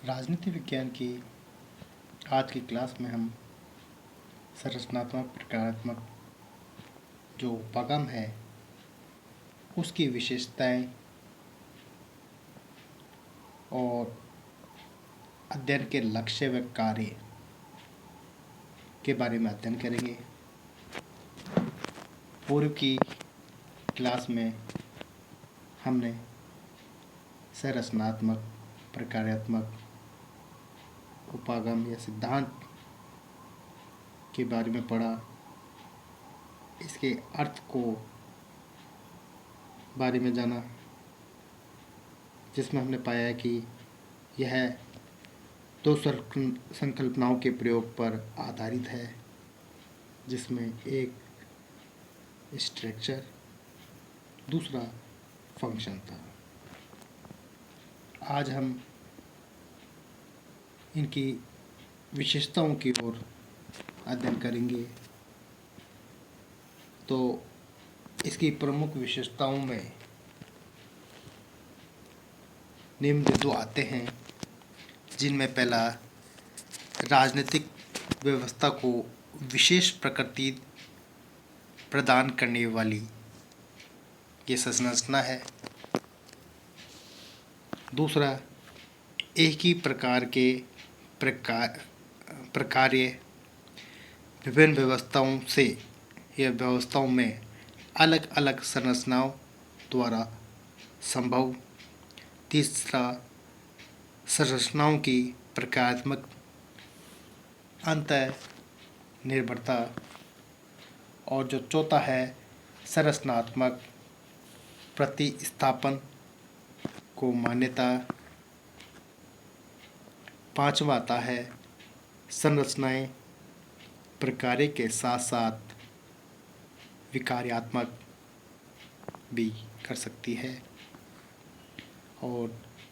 राजनीति विज्ञान की आज की क्लास में हम संरचनात्मक प्रकारात्मक जो उपागम है उसकी विशेषताएं और अध्ययन के लक्ष्य व कार्य के बारे में अध्ययन करेंगे। पूर्व की क्लास में हमने संरचनात्मक प्रकारात्मक उपागम या सिद्धांत के बारे में पढ़ा। इसके अर्थ को बारे में जाना, जिसमें हमने पाया कि यह दो संकल्पनाओं के प्रयोग पर आधारित है, जिसमें एक स्ट्रक्चर दूसरा फंक्शन था। आज हम इनकी विशेषताओं की ओर अध्ययन करेंगे। तो इसकी प्रमुख विशेषताओं में निम्न बिंदु आते हैं, जिनमें पहला राजनीतिक व्यवस्था को विशेष प्रकृति प्रदान करने वाली ये संरचना है। दूसरा, एक ही प्रकार के प्रकार्य विभिन्न व्यवस्थाओं से या व्यवस्थाओं में अलग अलग संरचनाओं द्वारा संभव। तीसरा, संरचनाओं की प्रकारात्मक अंतर निर्भरता। और जो चौथा है, संरचनात्मक प्रतिस्थापन को मान्यता। पांचवा आता है, संरचनाएं प्रकार्य के साथ साथ विकार्यात्मक भी कर सकती है। और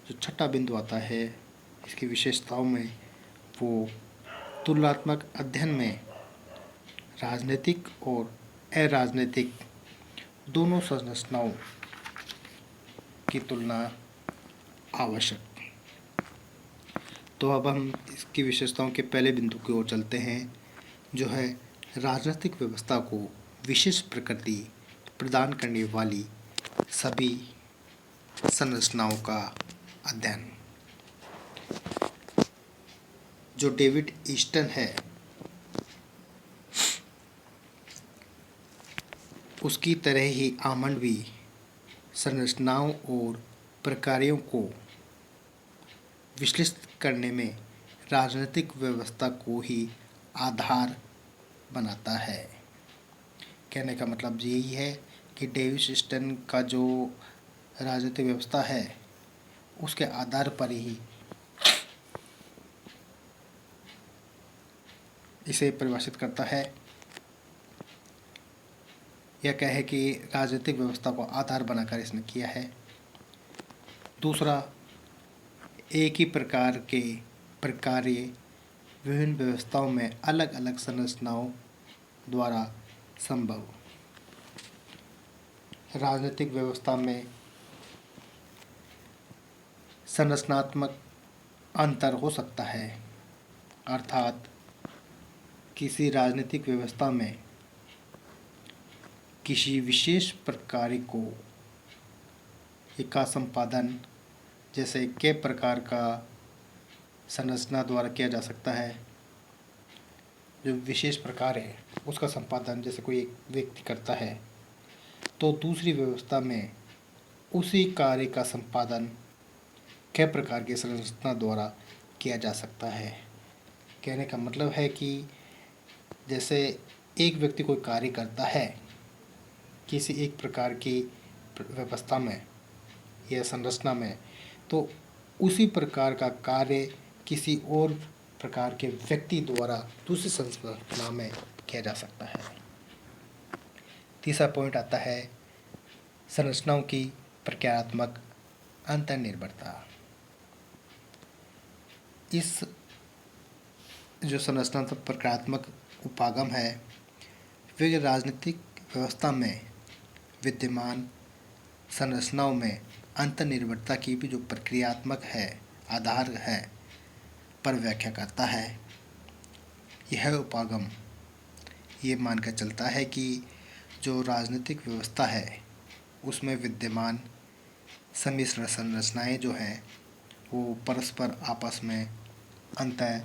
जो छठा बिंदु आता है इसकी विशेषताओं में, वो तुलनात्मक अध्ययन में राजनीतिक और अराजनीतिक दोनों संरचनाओं की तुलना आवश्यक। तो अब हम इसकी विशेषताओं के पहले बिंदु की ओर चलते हैं, जो है राजनीतिक व्यवस्था को विशेष प्रकृति प्रदान करने वाली सभी संरचनाओं का अध्ययन। जो डेविड ईस्टन है, उसकी तरह ही आमंड भी संरचनाओं और प्रकारों को विश्लेषित करने में राजनीतिक व्यवस्था को ही आधार बनाता है। कहने का मतलब यही है कि डेविड ईस्टन का जो राजनीतिक व्यवस्था है उसके आधार पर ही इसे परिभाषित करता है। यह कहे कि राजनीतिक व्यवस्था को आधार बनाकर इसने किया है। दूसरा, एक ही प्रकार के प्रकार्य विभिन्न व्यवस्थाओं में अलग अलग संरचनाओं द्वारा संभव। राजनीतिक व्यवस्था में संरचनात्मक अंतर हो सकता है, अर्थात किसी राजनीतिक व्यवस्था में किसी विशेष प्रकार का संपादन जैसे के प्रकार का संरचना द्वारा किया जा सकता है। जो विशेष प्रकार है उसका संपादन जैसे कोई एक व्यक्ति करता है, तो दूसरी व्यवस्था में उसी कार्य का संपादन के प्रकार की संरचना द्वारा किया जा सकता है। कहने का मतलब है कि जैसे एक व्यक्ति कोई कार्य करता है किसी एक प्रकार की व्यवस्था में या संरचना में, तो उसी प्रकार का कार्य किसी और प्रकार के व्यक्ति द्वारा दूसरी संरचना में किया जा सकता है। तीसरा पॉइंट आता है संरचनाओं की प्रक्रियात्मक अंतर्निर्भरता। इस जो संरचनात्मक प्रक्रियात्मक उपागम है, वे राजनीतिक व्यवस्था में विद्यमान संरचनाओं में अंतर्निर्भरता की भी जो प्रक्रियात्मक है आधार है, पर व्याख्या करता है। यह उपागम ये मानकर चलता है कि जो राजनीतिक व्यवस्था है उसमें विद्यमान सम्मिश्र संरचनाएं जो हैं वो परस्पर आपस में अंतः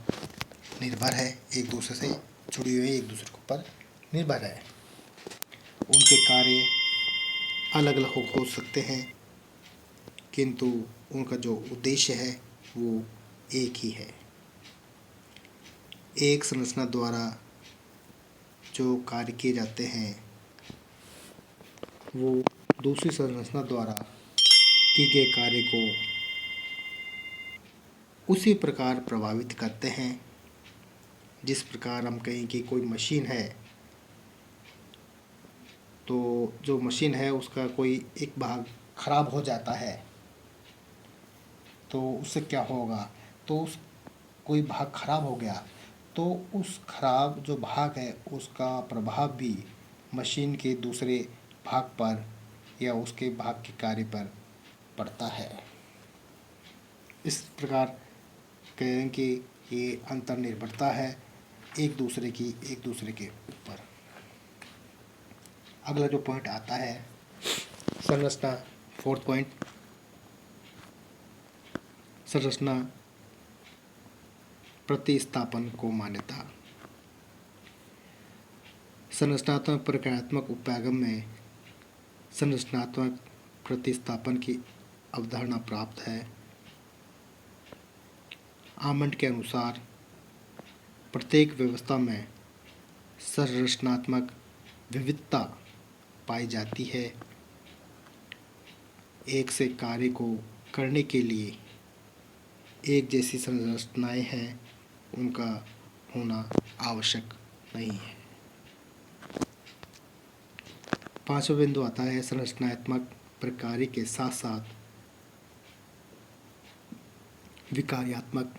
निर्भर है, एक दूसरे से जुड़ी हुई, एक दूसरे के ऊपर निर्भर है। उनके कार्य अलग अलग हो सकते हैं किंतु उनका जो उद्देश्य है वो एक ही है। एक संरचना द्वारा जो कार्य किए जाते हैं वो दूसरी संरचना द्वारा किए गए कार्य को उसी प्रकार प्रभावित करते हैं। जिस प्रकार हम कहें कि कोई मशीन है तो जो मशीन है उसका कोई एक भाग खराब हो जाता है तो उससे क्या होगा, तो उस कोई भाग खराब हो गया तो उस खराब जो भाग है उसका प्रभाव भी मशीन के दूसरे भाग पर या उसके भाग के कार्य पर पड़ता है। इस प्रकार कहें कि ये अंतर्निर्भरता है एक दूसरे के ऊपर। अगला जो पॉइंट आता है संरचना, फोर्थ पॉइंट, संरचना प्रतिस्थापन को मान्यता। संरचनात्मक प्रक्रियात्मक उपागम में संरचनात्मक प्रतिस्थापन की अवधारणा प्राप्त है। आमंड के अनुसार प्रत्येक व्यवस्था में संरचनात्मक विविधता पाई जाती है। एक से कार्य को करने के लिए एक जैसी संरचनाएं हैं उनका होना आवश्यक नहीं है। पांचवा बिंदु आता है संरचनात्मक प्रक्रिया के साथ साथ विकार्यात्मक,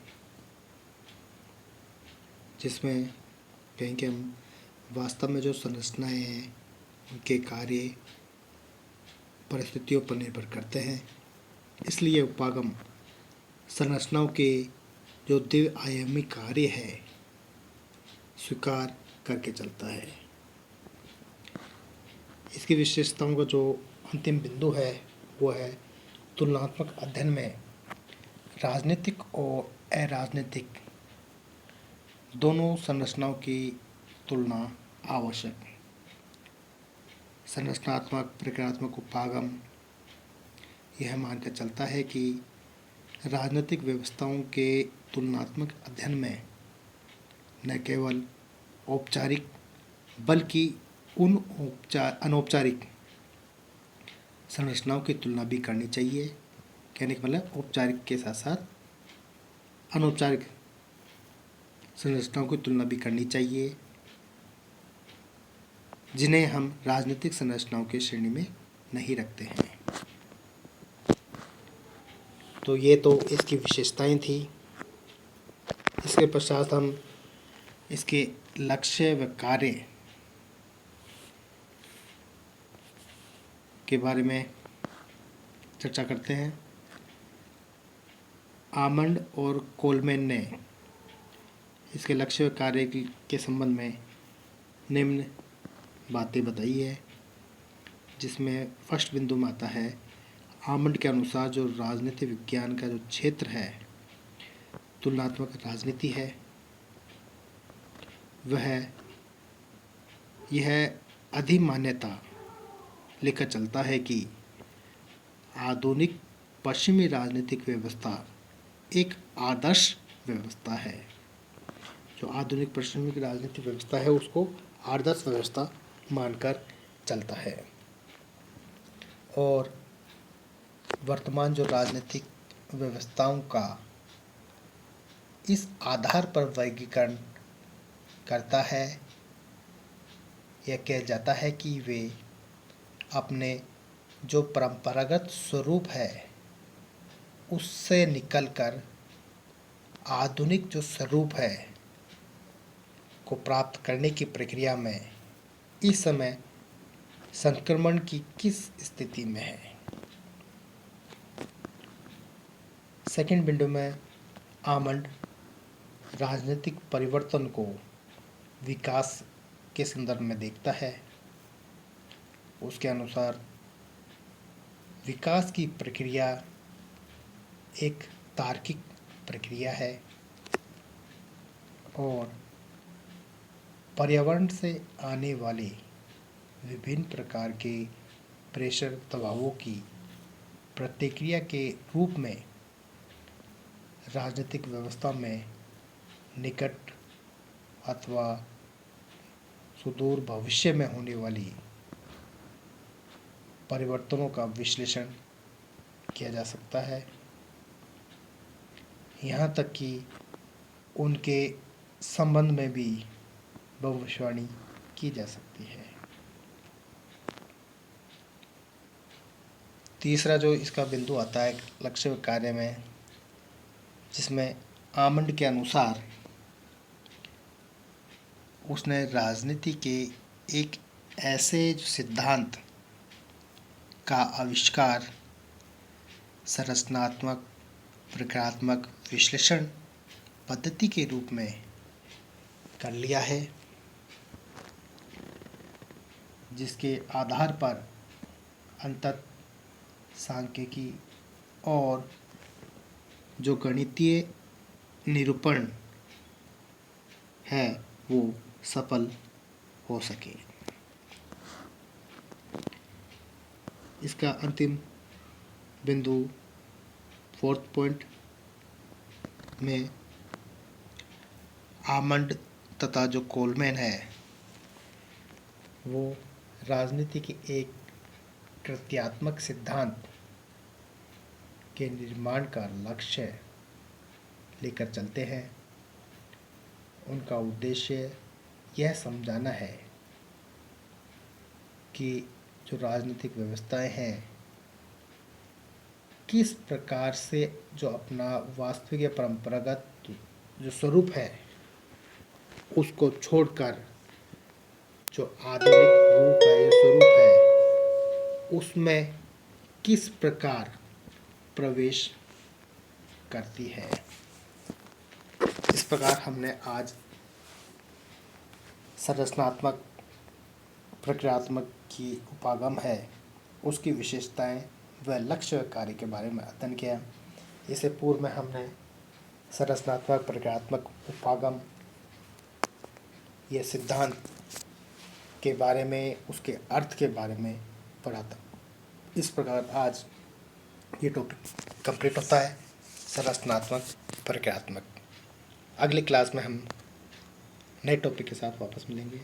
जिसमें कहें कि हम वास्तव में जो संरचनाएं हैं उनके कार्य परिस्थितियों पर निर्भर करते हैं। इसलिए उपागम संरचनाओं के जो द्वि आयामी कार्य है स्वीकार करके चलता है। इसकी विशेषताओं का जो अंतिम बिंदु है वो है तुलनात्मक अध्ययन में राजनीतिक और अराजनीतिक दोनों संरचनाओं की तुलना आवश्यक। संरचनात्मक प्रक्रियात्मक उपागम यह मानकर चलता है कि राजनीतिक व्यवस्थाओं के तुलनात्मक अध्ययन में न केवल औपचारिक बल्कि उन अनौपचारिक संरचनाओं की तुलना भी करनी चाहिए। कहने का मतलब औपचारिक के साथ साथ अनौपचारिक संरचनाओं की तुलना भी करनी चाहिए जिन्हें हम राजनीतिक संरचनाओं की श्रेणी में नहीं रखते हैं। तो ये तो इसकी विशेषताएं थी। इसके पश्चात हम इसके लक्ष्य व कार्य के बारे में चर्चा करते हैं। आमंड और कोलमैन ने इसके लक्ष्य व कार्य के संबंध में निम्न बातें बताई है, जिसमें फर्स्ट बिंदु में आता है आमंड के अनुसार जो राजनीति विज्ञान का जो क्षेत्र है तुलनात्मक राजनीति है वह यह अधिमान्यता लेकर चलता है कि आधुनिक पश्चिमी राजनीतिक व्यवस्था एक आदर्श व्यवस्था है। जो आधुनिक पश्चिमी राजनीतिक व्यवस्था है उसको आदर्श व्यवस्था मानकर चलता है और वर्तमान जो राजनीतिक व्यवस्थाओं का इस आधार पर वर्गीकरण करता है। यह कहा जाता है कि वे अपने जो परंपरागत स्वरूप है उससे निकलकर आधुनिक जो स्वरूप है को प्राप्त करने की प्रक्रिया में इस समय संक्रमण की किस स्थिति में है। सेकंड विंडो में आमंड राजनीतिक परिवर्तन को विकास के संदर्भ में देखता है। उसके अनुसार विकास की प्रक्रिया एक तार्किक प्रक्रिया है और पर्यावरण से आने वाले विभिन्न प्रकार के प्रेशर दबावों की प्रतिक्रिया के रूप में राजनीतिक व्यवस्था में निकट अथवा सुदूर भविष्य में होने वाली परिवर्तनों का विश्लेषण किया जा सकता है, यहाँ तक कि उनके संबंध में भी भविष्यवाणी की जा सकती है। तीसरा जो इसका बिंदु आता है लक्ष्य कार्य में, जिसमें आमंड के अनुसार उसने राजनीति के एक ऐसे जो सिद्धांत का आविष्कार संरचनात्मक प्रक्रियात्मक विश्लेषण पद्धति के रूप में कर लिया है, जिसके आधार पर अंतत सांख्यिकी और जो गणितीय निरूपण है वो सफल हो सके। इसका अंतिम बिंदु फोर्थ पॉइंट में आमंड तथा जो कोलमैन है वो राजनीति के एक कृत्यात्मक सिद्धांत के निर्माण का लक्ष्य लेकर चलते हैं। उनका उद्देश्य यह समझाना है कि जो राजनीतिक व्यवस्थाएं हैं किस प्रकार से जो अपना वास्तविक या परंपरागत जो स्वरूप है उसको छोड़कर जो आधुनिक रूप है या स्वरूप है उसमें किस प्रकार प्रवेश करती है। इस प्रकार हमने आज संरचनात्मक प्रक्रियात्मक की उपागम है उसकी विशेषताएं व लक्ष्य कार्य के बारे में अध्ययन किया। इससे पूर्व में हमने संरचनात्मक प्रक्रियात्मक उपागम ये सिद्धांत के बारे में उसके अर्थ के बारे में पढ़ा था। इस प्रकार आज ये टॉपिक कंप्लीट होता है संरचनात्मक प्रक्रियात्मक। अगली क्लास में हम नए टॉपिक के साथ वापस मिलेंगे।